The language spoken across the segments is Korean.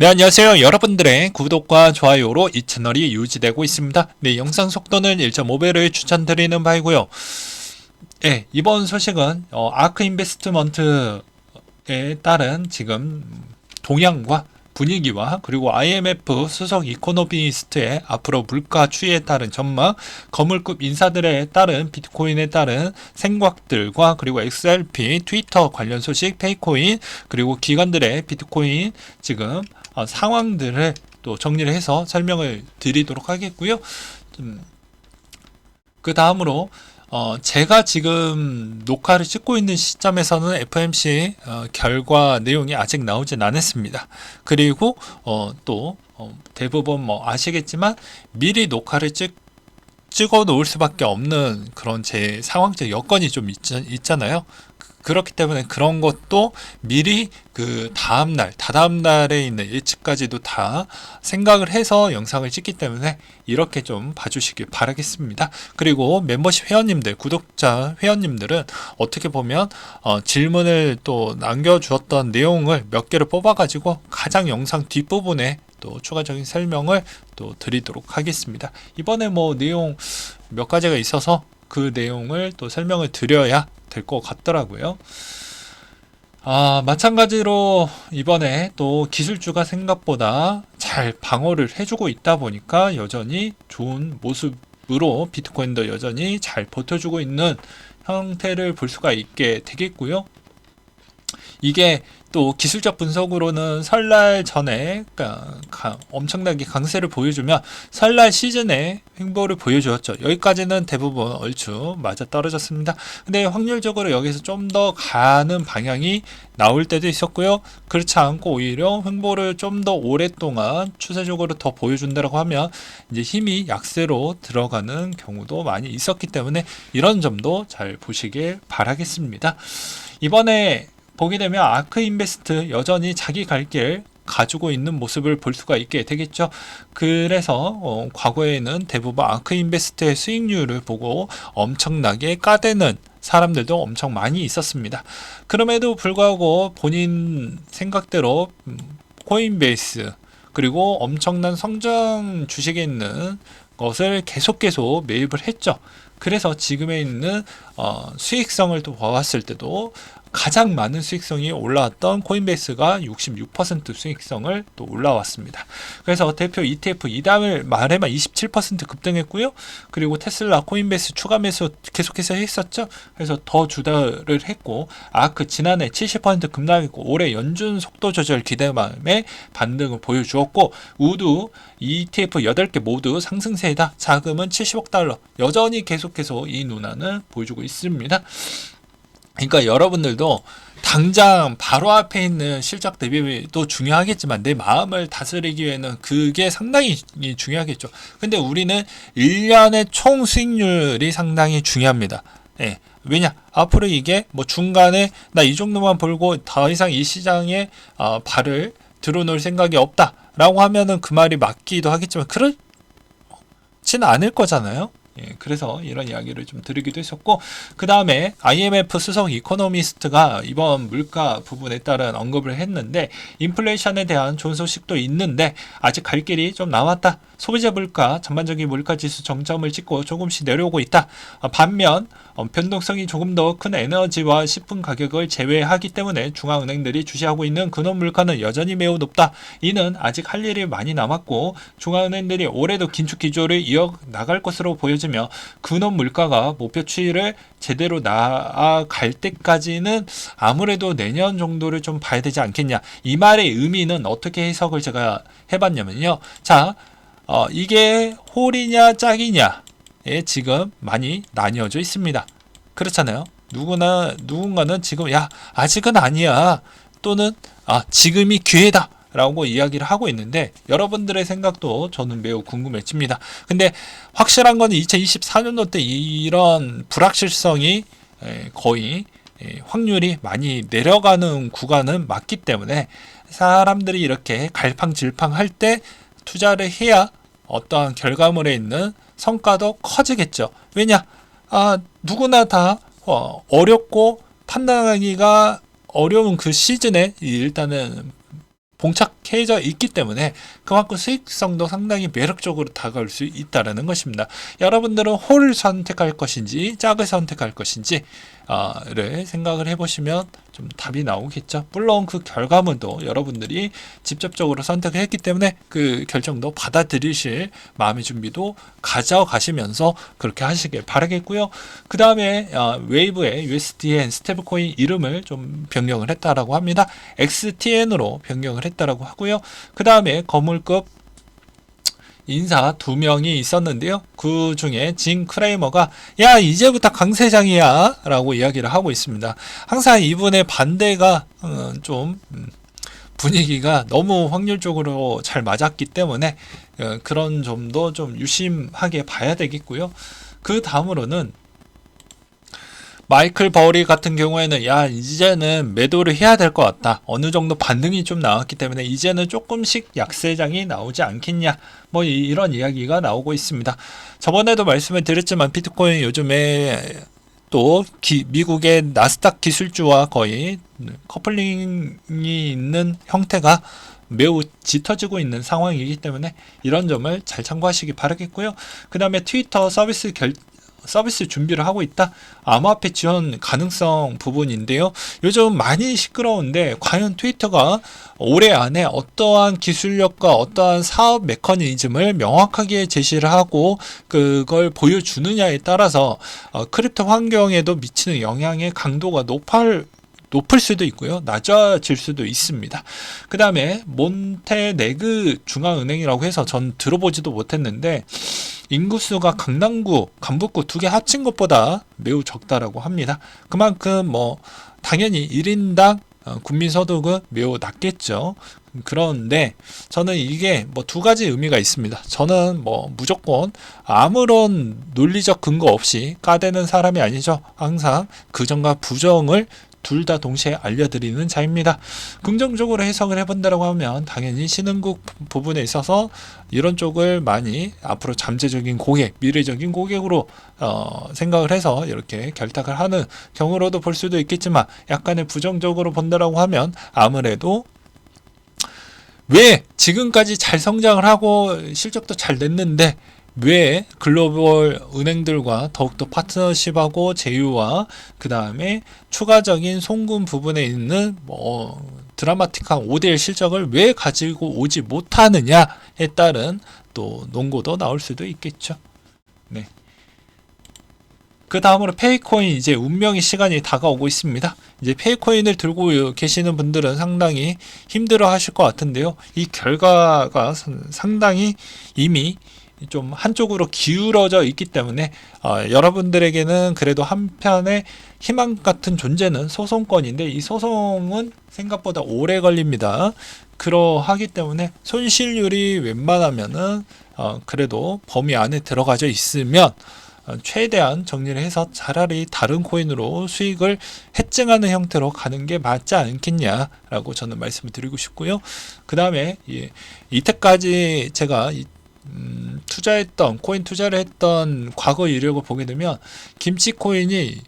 네, 안녕하세요. 여러분들의 구독과 좋아요로 이 채널이 유지되고 있습니다. 네, 영상 속도는 1.5배를 추천드리는 바이고요. 네, 이번 소식은 아크 인베스트먼트에 따른 지금 동향과 분위기와 그리고 IMF 수석 이코노미스트의 앞으로 물가 추이에 따른 전망, 거물급 인사들에 따른 비트코인에 따른 생각들과 그리고 XRP, 트위터 관련 소식, 페이코인, 그리고 기관들의 비트코인 지금 상황들을 또 정리를 해서 설명을 드리도록 하겠고요. 그 다음으로 제가 지금 녹화를 찍고 있는 시점에서는 FOMC 결과 내용이 아직 나오진 않았습니다. 그리고 또 대부분 아시겠지만 미리 녹화를 찍어 놓을 수밖에 없는 그런 제 상황적 여건이 좀 있잖아요. 그렇기 때문에 그런 것도 미리 그 다음날, 다다음날에 있는 예측까지도 다 생각을 해서 영상을 찍기 때문에 이렇게 좀 봐주시길 바라겠습니다. 그리고 멤버십 회원님들, 구독자 회원님들은 어떻게 보면 질문을 또 남겨주었던 내용을 몇 개를 뽑아가지고 가장 영상 뒷부분에 또 추가적인 설명을 또 드리도록 하겠습니다. 이번에 내용 몇 가지가 있어서 그 내용을 또 설명을 드려야 될 것 같더라고요. 마찬가지로 이번에 또 기술주가 생각보다 잘 방어를 해주고 있다 보니까 여전히 좋은 모습으로 비트코인도 여전히 잘 버텨주고 있는 형태를 볼 수가 있게 되겠고요. 이게 또 기술적 분석으로는 설날 전에 엄청나게 강세를 보여주며 설날 시즌에 횡보를 보여주었죠. 여기까지는 대부분 얼추 맞아 떨어졌습니다. 근데 확률적으로 여기서 좀 더 가는 방향이 나올 때도 있었고요. 그렇지 않고 오히려 횡보를 좀 더 오랫동안 추세적으로 더 보여준다고 하면 이제 힘이 약세로 들어가는 경우도 많이 있었기 때문에 이런 점도 잘 보시길 바라겠습니다. 이번에 보게 되면 아크 인베스트 여전히 자기 갈 길 가지고 있는 모습을 볼 수가 있게 되겠죠. 그래서 과거에는 대부분 아크 인베스트의 수익률을 보고 엄청나게 까대는 사람들도 엄청 많이 있었습니다. 그럼에도 불구하고 본인 생각대로 코인베이스 그리고 엄청난 성장 주식에 있는 것을 계속 매입을 했죠. 그래서 지금에 있는 수익성을 또 봐왔을 때도 가장 많은 수익성이 올라왔던 코인베이스가 66% 수익성을 또 올라왔습니다. 그래서 대표 ETF 이달 말에만 27% 급등했고요. 그리고 테슬라, 코인베이스 추가 매수 계속해서 했었죠. 그래서 더 주달을 했고 아크 지난해 70% 급락했고 올해 연준 속도 조절 기대감에 반등을 보여주었고 우드 ETF 8개 모두 상승세이다. 자금은 70억 달러 여전히 계속해서 이 눈안을 보여주고 있습니다. 그러니까 여러분들도 당장 바로 앞에 있는 실적 대비도 중요하겠지만 내 마음을 다스리기 위해는 그게 상당히 중요하겠죠. 근데 우리는 1년의 총 수익률이 상당히 중요합니다. 예. 왜냐? 앞으로 이게 중간에 나 이 정도만 벌고 더 이상 이 시장에 발을 들어놓을 생각이 없다 라고 하면은 그 말이 맞기도 하겠지만 그렇지는 않을 거잖아요. 그래서 이런 이야기를 좀 드리기도 했었고 그 다음에 IMF 수석 이코노미스트가 이번 물가 부분에 따른 언급을 했는데 인플레이션에 대한 좋은 소식도 있는데 아직 갈 길이 좀 남았다. 소비자 물가, 전반적인 물가 지수 정점을 찍고 조금씩 내려오고 있다. 반면 변동성이 조금 더 큰 에너지와 식품 가격을 제외하기 때문에 중앙은행들이 주시하고 있는 근원 물가는 여전히 매우 높다. 이는 아직 할 일이 많이 남았고 중앙은행들이 올해도 긴축 기조를 이어나갈 것으로 보여지며 근원 물가가 목표 추이를 제대로 나아갈 때까지는 아무래도 내년 정도를 좀 봐야 되지 않겠냐. 이 말의 의미는 어떻게 해석을 제가 해봤냐면요. 자, 이게 홀이냐 짝이냐에 지금 많이 나뉘어져 있습니다. 그렇잖아요. 누군가는 지금 아직은 아니야 또는 지금이 기회다 라고 이야기를 하고 있는데 여러분들의 생각도 저는 매우 궁금해집니다. 근데 확실한 건 2024년도 때 이런 불확실성이 거의 확률이 많이 내려가는 구간은 맞기 때문에 사람들이 이렇게 갈팡질팡 할 때 투자를 해야 어떠한 결과물에 있는 성과도 커지겠죠. 왜냐? 누구나 다 어렵고 판단하기가 어려운 그 시즌에 일단은 봉착해져 있기 때문에 그만큼 수익성도 상당히 매력적으로 다가올 수 있다는 것입니다. 여러분들은 홀을 선택할 것인지 짝을 선택할 것인지 를 생각을 해보시면 좀 답이 나오겠죠. 물론 그 결과물도 여러분들이 직접적으로 선택을 했기 때문에 그 결정도 받아들이실 마음의 준비도 가져가시면서 그렇게 하시길 바라겠고요. 그 다음에 웨이브의 USDN 스테이블코인 이름을 좀 변경을 했다라고 합니다. XTN으로 변경을 했다라고 하고요. 그 다음에 거물급 인사 2명이 있었는데요. 그 중에 진 크레이머가 야 이제부터 강세장이야 라고 이야기를 하고 있습니다. 항상 이분의 반대가 좀 분위기가 너무 확률적으로 잘 맞았기 때문에 그런 점도 좀 유심하게 봐야 되겠고요. 그 다음으로는 마이클 버리 같은 경우에는 야 이제는 매도를 해야 될 것 같다. 어느 정도 반등이 좀 나왔기 때문에 이제는 조금씩 약세장이 나오지 않겠냐. 뭐 이런 이야기가 나오고 있습니다. 저번에도 말씀을 드렸지만 비트코인 요즘에 또 미국의 나스닥 기술주와 거의 커플링이 있는 형태가 매우 짙어지고 있는 상황이기 때문에 이런 점을 잘 참고하시기 바라겠고요. 그 다음에 트위터 서비스 준비를 하고 있다. 암호화폐 지원 가능성 부분인데요. 요즘 많이 시끄러운데 과연 트위터가 올해 안에 어떠한 기술력과 어떠한 사업 메커니즘을 명확하게 제시를 하고 그걸 보여주느냐에 따라서 크립토 환경에도 미치는 영향의 강도가 높을 수도 있고요. 낮아질 수도 있습니다. 그 다음에 몬테네그 중앙은행이라고 해서 전 들어보지도 못했는데 인구수가 강남구, 강북구 두 개 합친 것보다 매우 적다라고 합니다. 그만큼 당연히 1인당 국민소득은 매우 낮겠죠. 그런데 저는 이게 두 가지 의미가 있습니다. 저는 무조건 아무런 논리적 근거 없이 까대는 사람이 아니죠. 항상 긍정과 부정을 둘 다 동시에 알려드리는 자입니다. 긍정적으로 해석을 해본다고 하면 당연히 신흥국 부분에 있어서 이런 쪽을 많이 앞으로 잠재적인 고객, 미래적인 고객으로 생각을 해서 이렇게 결탁을 하는 경우로도 볼 수도 있겠지만 약간의 부정적으로 본다고 하면 아무래도 왜 지금까지 잘 성장을 하고 실적도 잘 냈는데 왜 글로벌 은행들과 더욱더 파트너십하고 제휴와 그 다음에 추가적인 송금 부분에 있는 드라마틱한 5대1 실적을 왜 가지고 오지 못하느냐에 따른 또 논고도 나올 수도 있겠죠. 네. 그 다음으로 페이코인 이제 운명의 시간이 다가오고 있습니다. 이제 페이코인을 들고 계시는 분들은 상당히 힘들어 하실 것 같은데요. 이 결과가 상당히 이미 좀 한쪽으로 기울어져 있기 때문에 여러분들에게는 그래도 한편의 희망 같은 존재는 소송권인데 이 소송은 생각보다 오래 걸립니다. 그러하기 때문에 손실률이 웬만하면은 그래도 범위 안에 들어가져 있으면 최대한 정리를 해서 차라리 다른 코인으로 수익을 해증하는 형태로 가는 게 맞지 않겠냐라고 저는 말씀을 드리고 싶고요. 그 다음에 이때까지 제가 코인 투자를 했던 과거 이력을 보게 되면 김치코인이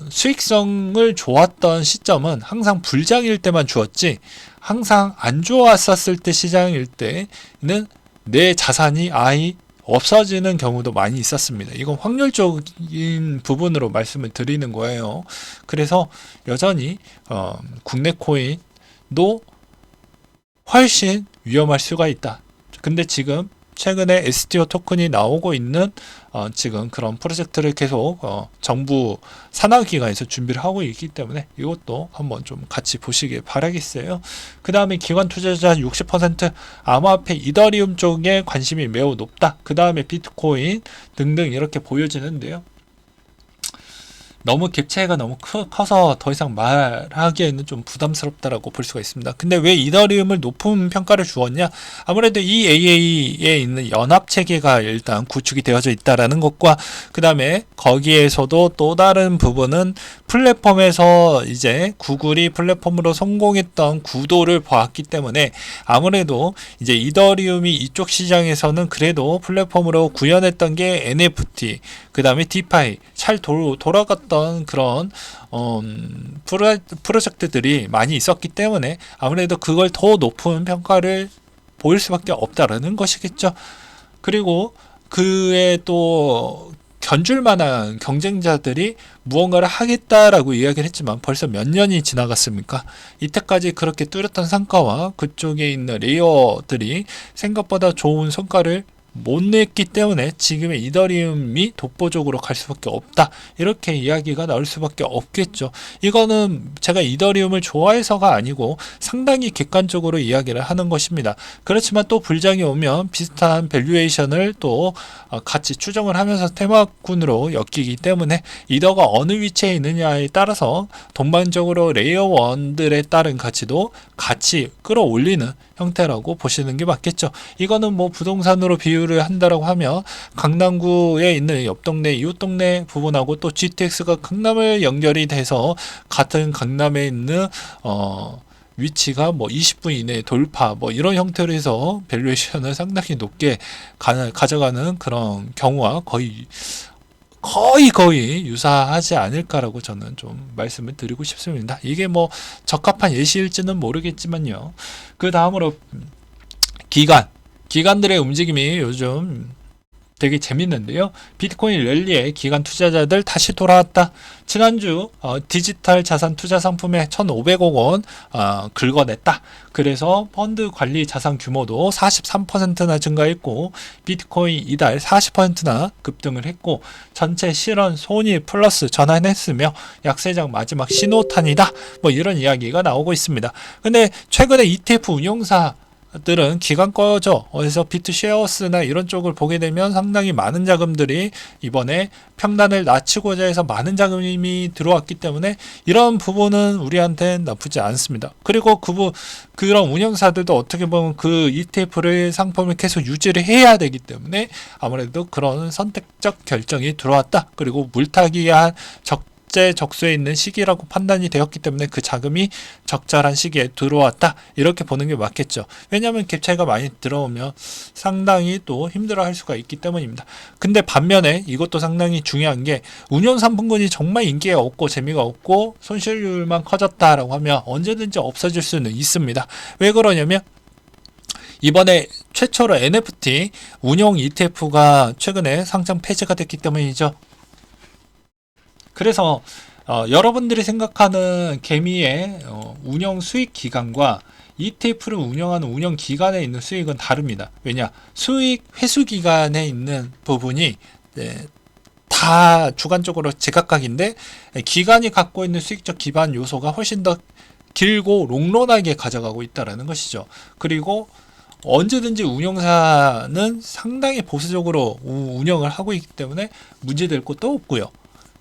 수익성을 좋았던 시점은 항상 불장일 때만 주었지 항상 안 좋았었을 때 시장일 때는 내 자산이 아예 없어지는 경우도 많이 있었습니다. 이건 확률적인 부분으로 말씀을 드리는 거예요. 그래서 여전히 국내 코인도 훨씬 위험할 수가 있다. 근데 지금 최근에 STO 토큰이 나오고 있는 지금 그런 프로젝트를 계속 정부 산하기관에서 준비를 하고 있기 때문에 이것도 한번 좀 같이 보시길 바라겠어요. 그 다음에 기관 투자자 60% 암호화폐 이더리움 쪽에 관심이 매우 높다. 그 다음에 비트코인 등등 이렇게 보여지는데요. 너무 갭 차이가 너무 커서 더 이상 말하기에는 좀 부담스럽다라고 볼 수가 있습니다. 근데 왜 이더리움을 높은 평가를 주었냐? 아무래도 EAA에 있는 연합 체계가 일단 구축이 되어져 있다라는 것과 그 다음에 거기에서도 또 다른 부분은 플랫폼에서 이제 구글이 플랫폼으로 성공했던 구도를 보았기 때문에 아무래도 이제 이더리움이 이쪽 시장에서는 그래도 플랫폼으로 구현했던 게 NFT, 그 다음에 디파이 잘 돌아갔던 했었던 그런 프로젝트들이 많이 있었기 때문에 아무래도 그걸 더 높은 평가를 보일 수밖에 없다라는 것이겠죠. 그리고 그에 또 견줄 만한 경쟁자들이 무언가를 하겠다라고 이야기를 했지만 벌써 몇 년이 지나갔습니까? 이때까지 그렇게 뚜렷한 성과와 그쪽에 있는 레이어들이 생각보다 좋은 성과를 못 냈기 때문에 지금의 이더리움이 독보적으로 갈 수밖에 없다, 이렇게 이야기가 나올 수밖에 없겠죠. 이거는 제가 이더리움을 좋아해서가 아니고 상당히 객관적으로 이야기를 하는 것입니다. 그렇지만 또 불장이 오면 비슷한 밸류에이션을 또 같이 추정을 하면서 테마군으로 엮이기 때문에 이더가 어느 위치에 있느냐에 따라서 동반적으로 레이어 1들에 따른 가치도 같이 끌어올리는 형태라고 보시는 게 맞겠죠. 이거는 뭐 부동산으로 비유를 한다라고 하면 강남구에 있는 옆 동네, 이웃 동네 부분하고 또 GTX가 강남을 연결이 돼서 같은 강남에 있는 위치가 뭐 20분 이내 돌파 뭐 이런 형태로 해서 밸류에이션을 상당히 높게 가져가는 그런 경우와 거의 유사하지 않을까라고 저는 좀 말씀을 드리고 싶습니다. 이게 뭐 적합한 예시일지는 모르겠지만요. 그 다음으로 기관들의 움직임이 요즘 되게 재밌는데요. 비트코인 랠리에 기관 투자자들 다시 돌아왔다. 지난주 디지털 자산 투자 상품에 1,500억 원 긁어냈다. 그래서 펀드 관리 자산 규모도 43%나 증가했고 비트코인 이달 40%나 급등을 했고 전체 실현 손익 플러스 전환했으며 약세장 마지막 신호탄이다. 뭐 이런 이야기가 나오고 있습니다. 근데 최근에 ETF 운용사 들은 기관 거죠. 그래서 비트쉐어스나 이런 쪽을 보게 되면 상당히 많은 자금들이 이번에 평단을 낮추고자 해서 많은 자금이 들어왔기 때문에 이런 부분은 우리한테 나쁘지 않습니다. 그리고 그런 운영사들도 어떻게 보면 그 ETF를 상품을 계속 유지를 해야 되기 때문에 아무래도 그런 선택적 결정이 들어왔다. 그리고 물타기한 적재적소에 있는 시기라고 판단이 되었기 때문에 그 자금이 적절한 시기에 들어왔다, 이렇게 보는 게 맞겠죠. 왜냐하면 갭 차이가 많이 들어오면 상당히 또 힘들어할 수가 있기 때문입니다. 근데 반면에 이것도 상당히 중요한 게 운용 상품군이 정말 인기가 없고 재미가 없고 손실률만 커졌다라고 하면 언제든지 없어질 수는 있습니다. 왜 그러냐면 이번에 최초로 NFT 운용 ETF가 최근에 상장 폐지가 됐기 때문이죠. 그래서 여러분들이 생각하는 개미의 운영 수익 기간과 ETF를 운영하는 운영 기간에 있는 수익은 다릅니다. 왜냐? 수익 회수 기간에 있는 부분이 다 주관적으로 제각각인데 기간이 갖고 있는 수익적 기반 요소가 훨씬 더 길고 롱런하게 가져가고 있다는 것이죠. 그리고 언제든지 운영사는 상당히 보수적으로 운영을 하고 있기 때문에 문제될 것도 없고요.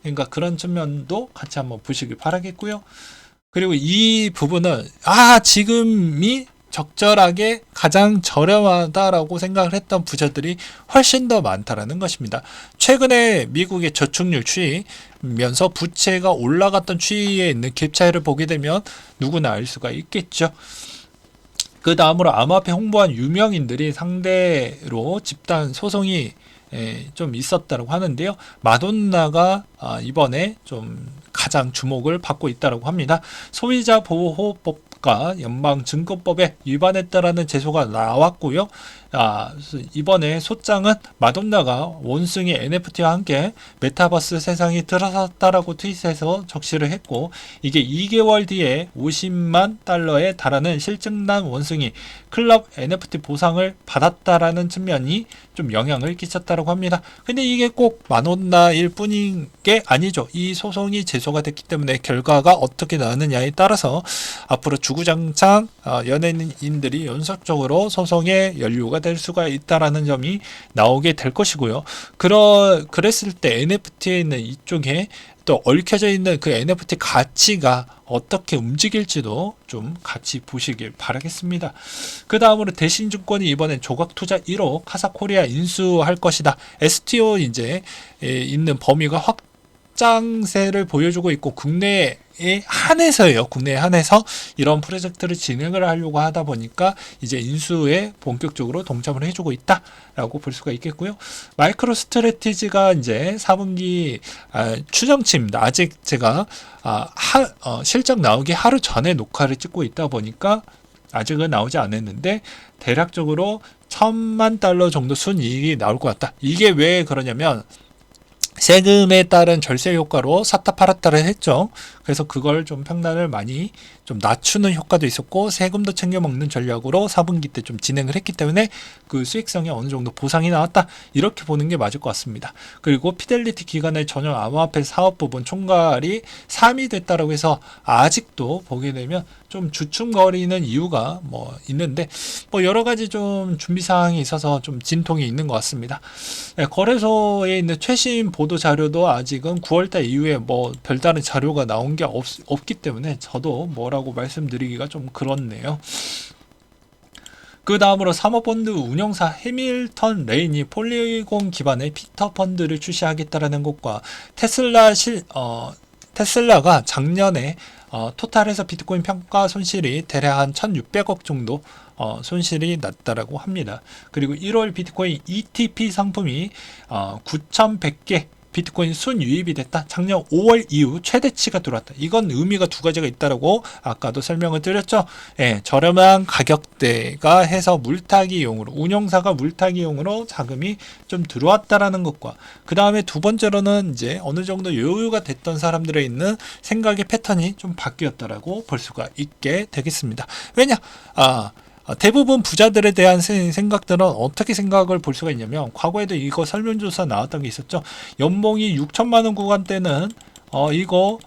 그러니까 그런 측면도 같이 한번 보시길 바라겠고요. 그리고 이 부분은 지금이 적절하게 가장 저렴하다라고 생각을 했던 부자들이 훨씬 더 많다라는 것입니다. 최근에 미국의 저축률 추이면서 부채가 올라갔던 추이에 있는 갭 차이를 보게 되면 누구나 알 수가 있겠죠. 그 다음으로 암호화폐 홍보한 유명인들이 상대로 집단 소송이 좀 있었다고 하는데요. 마돈나가 이번에 좀 가장 주목을 받고 있다고 합니다. 소비자 보호법과 연방증권법에 위반했다라는 제소가 나왔고요. 이번에 소장은 마돈나가 원숭이 NFT와 함께 메타버스 세상이 들어섰다라고 트윗해서 적시를 했고, 이게 2개월 뒤에 50만 달러에 달하는 실증난 원숭이 클럽 NFT 보상을 받았다라는 측면이 좀 영향을 끼쳤다고 합니다. 근데 이게 꼭 마돈나일 뿐인 게 아니죠. 이 소송이 제소가 됐기 때문에 결과가 어떻게 나느냐에 따라서 앞으로 주구장창 연예인들이 연속적으로 소송에 연루가 될 수가 있다라는 점이 나오게 될 것이고요. 그랬을 때 NFT에 있는 이쪽에 또 얽혀져 있는 그 NFT 가치가 어떻게 움직일지도 좀 같이 보시길 바라겠습니다. 그 다음으로 대신증권이 이번엔 조각투자 1호 카사코리아 인수할 것이다. STO 이제 있는 범위가 확장세를 보여주고 있고 국내에 한해서예요. 국내에 한해서 이런 프로젝트를 진행을 하려고 하다 보니까 이제 인수에 본격적으로 동참을 해주고 있다라고 볼 수가 있겠고요. 마이크로 스트래티지가 이제 4분기 추정치입니다. 아직 제가 실적 나오기 하루 전에 녹화를 찍고 있다 보니까 아직은 나오지 않았는데 대략적으로 $10,000,000 정도 순이익이 나올 것 같다. 이게 왜 그러냐면 세금에 따른 절세 효과로 샀다 팔았다를 했죠. 그래서 그걸 좀 평단을 많이 좀 낮추는 효과도 있었고 세금도 챙겨 먹는 전략으로 4분기 때 좀 진행을 했기 때문에 그 수익성에 어느 정도 보상이 나왔다. 이렇게 보는 게 맞을 것 같습니다. 그리고 피델리티 기간의 전용 암호화폐 사업 부분 총괄이 3이 됐다라고 해서 아직도 보게 되면 좀 주춤거리는 이유가 뭐 있는데 뭐 여러 가지 좀 준비 사항이 있어서 좀 진통이 있는 것 같습니다. 네, 거래소에 있는 최신 보도 자료도 아직은 9월달 이후에 뭐 별다른 자료가 나온 게 없기 때문에 저도 뭐라고 말씀드리기가 좀 그렇네요. 그 다음으로 사모펀드 운영사 해밀턴 레인이 폴리곤 기반의 피터 펀드를 출시하겠다라는 것과 테슬라가 작년에 토탈에서 비트코인 평가 손실이 대략 한 1,600억 정도 손실이 났다라고 합니다. 그리고 1월 비트코인 ETP 상품이 9,100개 비트코인 순유입이 됐다. 작년 5월 이후 최대치가 들어왔다. 이건 의미가 두 가지가 있다라고 아까도 설명을 드렸죠. 예, 저렴한 가격대가 해서 물타기용으로 운용사가 물타기용으로 자금이 좀 들어왔다라는 것과 그 다음에 두 번째로는 이제 어느 정도 여유가 됐던 사람들의 있는 생각의 패턴이 좀 바뀌었다라고 볼 수가 있게 되겠습니다. 왜냐? 대부분 부자들에 대한 생각들은 어떻게 생각을 볼 수가 있냐면 과거에도 이거 설문조사 나왔던 게 있었죠. 연봉이 6천만 원 구간대는 이거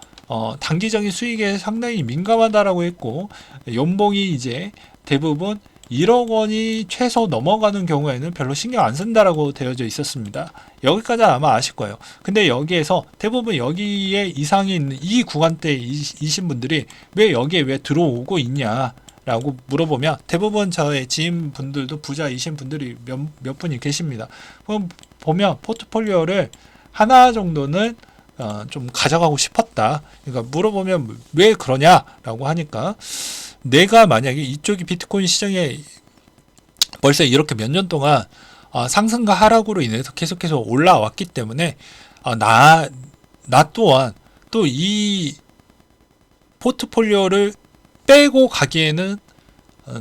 단기적인 수익에 상당히 민감하다라고 했고 연봉이 이제 대부분 1억 원이 최소 넘어가는 경우에는 별로 신경 안 쓴다라고 되어져 있었습니다. 여기까지 아마 아실 거예요. 근데 여기에서 대부분 여기에 이상이 있는 이 구간대이신 분들이 왜 여기에 왜 들어오고 있냐 라고 물어보면 대부분 저의 지인분들도 부자이신 분들이 몇 분이 계십니다. 그럼 보면 포트폴리오를 하나 정도는 좀 가져가고 싶었다. 그러니까 물어보면 왜 그러냐라고 하니까 내가 만약에 이쪽이 비트코인 시장에 벌써 이렇게 몇 년 동안 상승과 하락으로 인해서 계속해서 올라왔기 때문에 나 또한 또 이 포트폴리오를 빼고 가기에는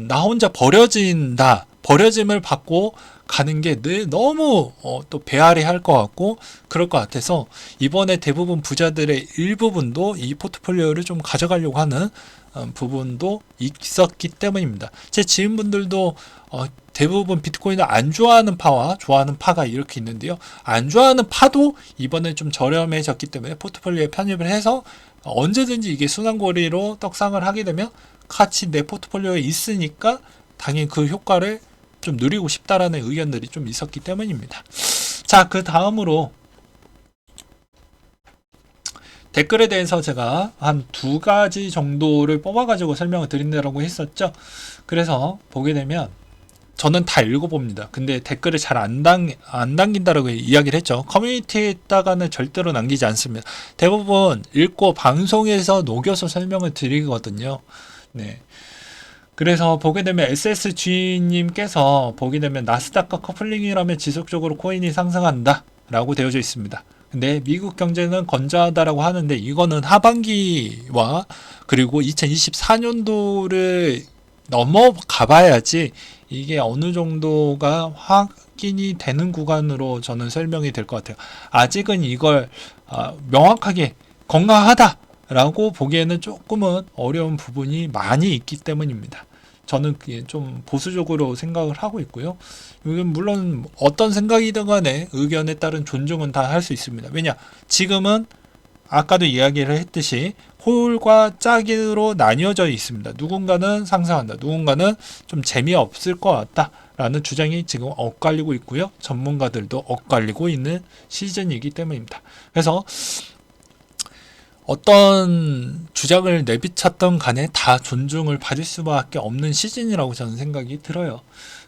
나 혼자 버려짐을 받고 가는 게 너무 또 배앓이 할 것 같고 그럴 것 같아서 이번에 대부분 부자들의 일부분도 이 포트폴리오를 좀 가져가려고 하는 부분도 있었기 때문입니다. 제 지인분들도 대부분 비트코인을 안 좋아하는 파와 좋아하는 파가 이렇게 있는데요. 안 좋아하는 파도 이번에 좀 저렴해졌기 때문에 포트폴리오에 편입을 해서 언제든지 이게 순환고리로 떡상을 하게 되면 같이 내 포트폴리오에 있으니까 당연히 그 효과를 좀 누리고 싶다라는 의견들이 좀 있었기 때문입니다. 자, 그 다음으로 댓글에 대해서 제가 한 두 가지 정도를 뽑아가지고 설명을 드린다고 했었죠. 그래서 보게 되면 저는 다 읽어봅니다. 근데 댓글을 잘 안 남긴다라고 이야기를 했죠. 커뮤니티에다가는 절대로 남기지 않습니다. 대부분 읽고 방송에서 녹여서 설명을 드리거든요. 네. 그래서 보게 되면 SSG님께서 보게 되면 나스닥과 커플링이라면 지속적으로 코인이 상승한다 라고 되어져 있습니다. 근데 미국 경제는 건조하다라고 하는데 이거는 하반기와 그리고 2024년도를 넘어가 봐야지 이게 어느 정도가 확인이 되는 구간으로 저는 설명이 될 것 같아요. 아직은 이걸 명확하게 건강하다 라고 보기에는 조금은 어려운 부분이 많이 있기 때문입니다. 저는 좀 보수적으로 생각을 하고 있고요. 물론 어떤 생각이든 간에 의견에 따른 존중은 다 할 수 있습니다. 왜냐? 지금은 아까도 이야기를 했듯이 홀과 짝으로 나뉘어져 있습니다. 누군가는 상승한다. 누군가는 좀 재미없을 것 같다. 라는 주장이 지금 엇갈리고 있고요. 전문가들도 엇갈리고 있는 시즌이기 때문입니다. 그래서 어떤 주장을 내비쳤던 간에 다 존중을 받을 수밖에 없는 시즌이라고 저는 생각이 들어요.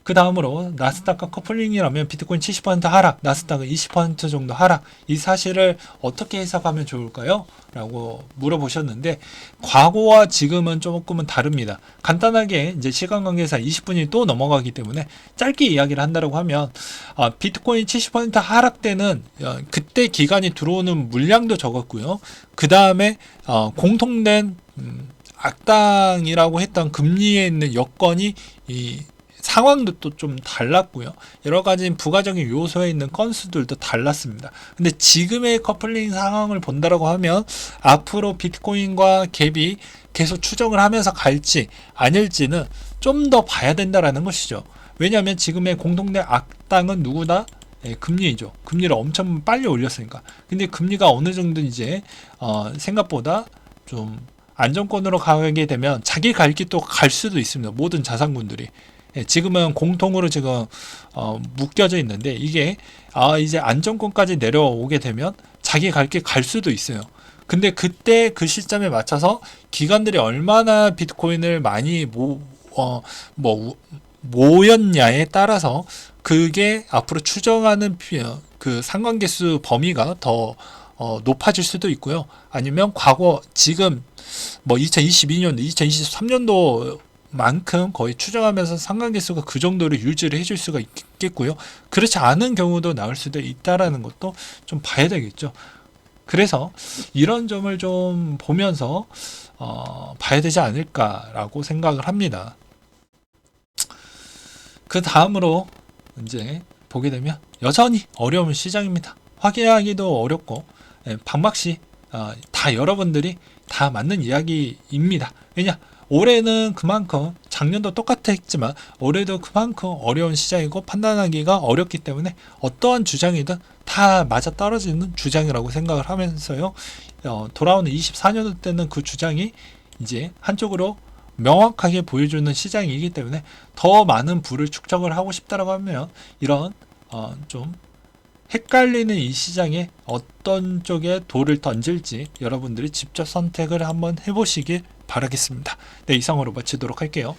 그 다음으로 나스닥과 커플링이라면 비트코인 70% 하락, 나스닥은 20% 정도 하락, 이 사실을 어떻게 해석하면 좋을까요? 라고 물어보셨는데, 과거와 지금은 조금은 다릅니다. 간단하게 이제 시간 관계상 20분이 또 넘어가기 때문에 짧게 이야기를 한다고 하면, 비트코인 70% 하락 때는 그때 기간이 들어오는 물량도 적었고요. 그 다음에 공통된 악당이라고 했던 금리에 있는 여건이 이 상황도 또 좀 달랐고요. 여러 가지 부가적인 요소에 있는 건수들도 달랐습니다. 근데 지금의 커플링 상황을 본다라고 하면 앞으로 비트코인과 갭이 계속 추정을 하면서 갈지 아닐지는 좀 더 봐야 된다라는 것이죠. 왜냐하면 지금의 공통된 악당은 누구나 금리이죠. 금리를 엄청 빨리 올렸으니까. 근데 금리가 어느 정도 이제 생각보다 좀 안정권으로 가게 되면 자기 갈 길 또 갈 수도 있습니다. 모든 자산군들이. 지금은 공통으로 지금 묶여져 있는데 이게 이제 안정권까지 내려오게 되면 자기 갈 길 갈 수도 있어요. 근데 그때 그 시점에 맞춰서 기관들이 얼마나 비트코인을 많이 모였냐에 따라서 그게 앞으로 추정하는 그 상관계수 범위가 더 높아질 수도 있고요. 아니면 과거 지금 2022년도, 2023년도 만큼 거의 추정하면서 상관계수가 그 정도로 유지를 해줄 수가 있겠고요. 그렇지 않은 경우도 나올 수도 있다라는 것도 좀 봐야 되겠죠. 그래서 이런 점을 좀 보면서 봐야 되지 않을까라고 생각을 합니다. 그 다음으로 이제 보게 되면 여전히 어려운 시장입니다. 확인하기도 어렵고 박막시 다 여러분들이 다 맞는 이야기입니다. 왜냐? 올해는 그만큼 작년도 똑같았지만 올해도 그만큼 어려운 시장이고 판단하기가 어렵기 때문에 어떠한 주장이든 다 맞아 떨어지는 주장이라고 생각을 하면서요. 돌아오는 24년도 때는 그 주장이 이제 한쪽으로 명확하게 보여주는 시장이기 때문에 더 많은 부를 축적을 하고 싶다라고 하면 이런 좀 헷갈리는 이 시장에 어떤 쪽에 돌을 던질지 여러분들이 직접 선택을 한번 해보시길 바라겠습니다. 네, 이상으로 마치도록 할게요.